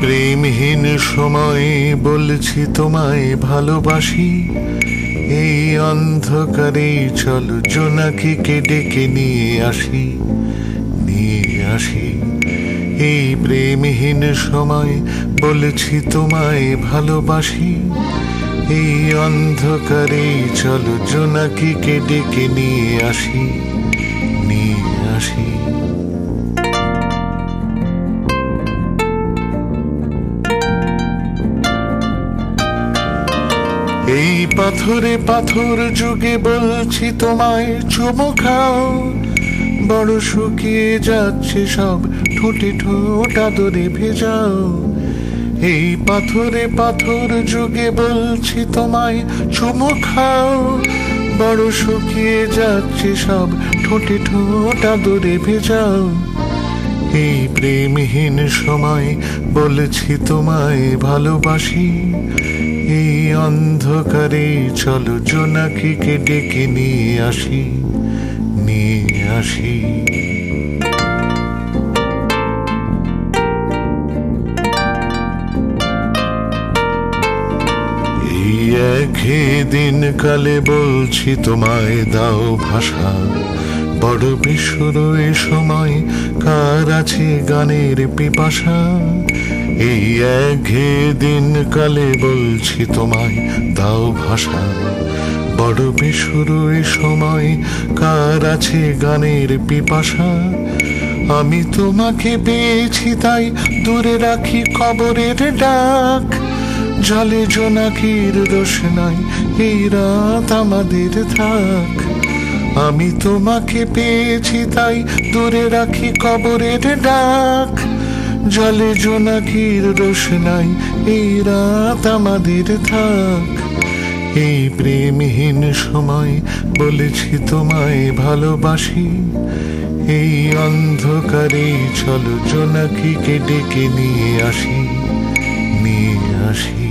প্রেমহীন সময়ে বলছি তোমায় ভালোবাসি, এই অন্ধকারে চলো জোনাকিকে ডেকে নিয়ে আসি, নিয়ে আসি। এই প্রেমহীন সময় বলছি তোমায় ভালোবাসি, এই অন্ধকারে চলো জোনাকিকে ডেকে নিয়ে আসি, নিয়ে আসি। এই পাথরে পাথর যুগে বলছি তোমায় চুমু খাও, বড় শুকিয়ে যাচ্ছে সব ঠোঁটে ঠোঁট আদরে ভেজাও। এই পাথরে পাথর যুগে বলছি তোমায় চুমু খাও, বড় শুকিয়ে যাচ্ছে সব ঠোঁটে ঠোঁট আদরে ভেজাও। এই প্রেমহীন সময় বলছি তোমায় ভালোবাসি, এই অন্ধকারে চলো জোনাকিকে ডেকে নিয়ে আসি, নিয়ে আসি। এই একদিন কালে বলছি তোমায় দাও ভাষা, বড় বিশ্বর এ সময় কার আছে গানের পিপাসা। এই একদিন কালে বলছি তোমায় দাও ভাষা, বড় বিশ্বর এ সময় কার আছে গানের পিপাসা। আমি তোমাকে পেয়েছি তাই দূরে রাখি কবরের ডাক, জলে জোনাকির রোশনাই এই রাত আমাদের থাক। আমি তোমাকে পেয়েছি তাই দূরে রাখি কবরের ডাক, জলে জোনাকির রোশনাই এই রাত আমাদের থাক। এই প্রেমহীন সময় বলেছি তোমায় ভালোবাসি, এই অন্ধকারে চলো জোনাকিকে ডেকে নিয়ে আসি, নিয়ে আসি।